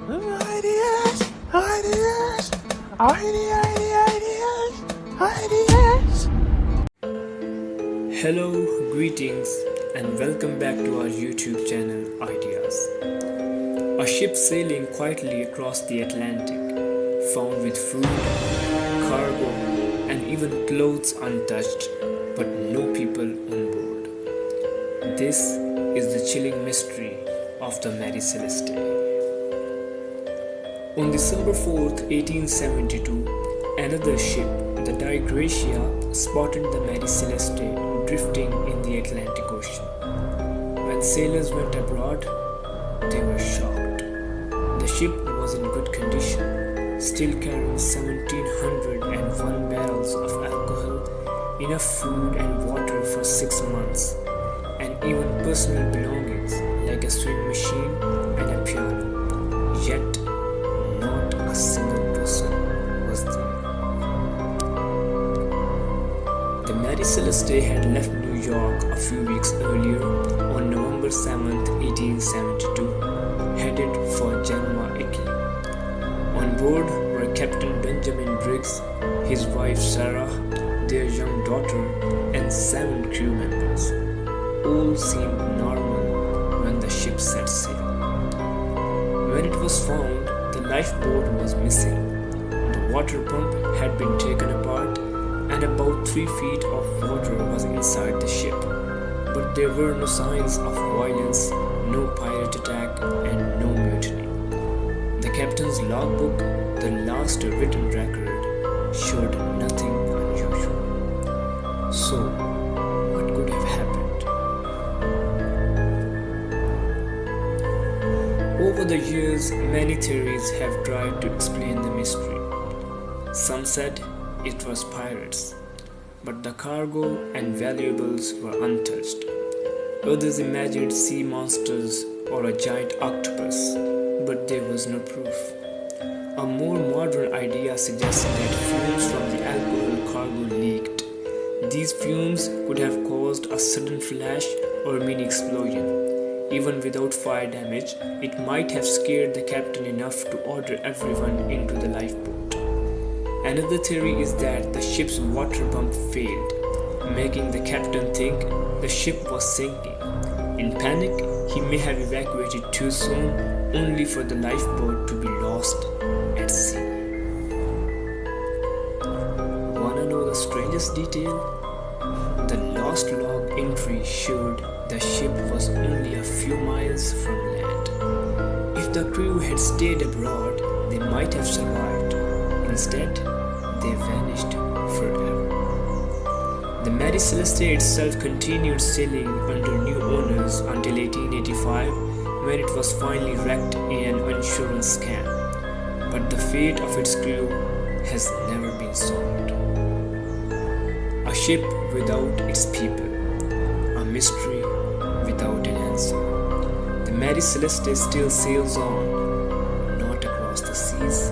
Ideas, ideas, ideas. Hello, greetings, and welcome back to our YouTube channel Ideas. A ship sailing quietly across the Atlantic, found with food, cargo, and even clothes untouched, but no people on board. This is the chilling mystery of the Mary Celeste. On December 4th, 1872, another ship, the Gracia, spotted the Mary Celeste drifting in the Atlantic Ocean. When sailors went abroad, they were shocked. The ship was in good condition, still carrying 1,701 barrels of alcohol, enough food and water for 6 months, and even personal belongings like a sewing machine and a piano. Yet, not a single person was there. The Mary Celeste had left New York a few weeks earlier on November 7, 1872, headed for Genoa, Italy. On board were Captain Benjamin Briggs, his wife Sarah, their young daughter, and 7 crew members. All seemed normal when the ship set sail. When it was found, the lifeboat was missing. The water pump had been taken apart, and about 3 feet of water was inside the ship. But there were no signs of violence, no pirate attack, and no mutiny. The captain's logbook, the last written record, showed nothing unusual. So, what could have happened? Over the years, many theories have tried to explain the mystery. Some said it was pirates, but the cargo and valuables were untouched. Others imagined sea monsters or a giant octopus, but there was no proof. A more modern idea suggested that fumes from the alcohol cargo leaked. These fumes could have caused a sudden flash or mini explosion. Even without fire damage, it might have scared the captain enough to order everyone into the lifeboat. Another theory is that the ship's water pump failed, making the captain think the ship was sinking. In panic, he may have evacuated too soon, only for the lifeboat to be lost at sea. Wanna know the strangest detail? The lost log entry showed the ship was only a few miles from land. If the crew had stayed abroad, they might have survived. Instead, they vanished forever. The Mary Celeste itself continued sailing under new owners until 1885, when it was finally wrecked in an insurance scam. But the fate of its crew has never been solved. A ship without its people, a mystery without an answer. The Mary Celeste still sails on, not across the seas,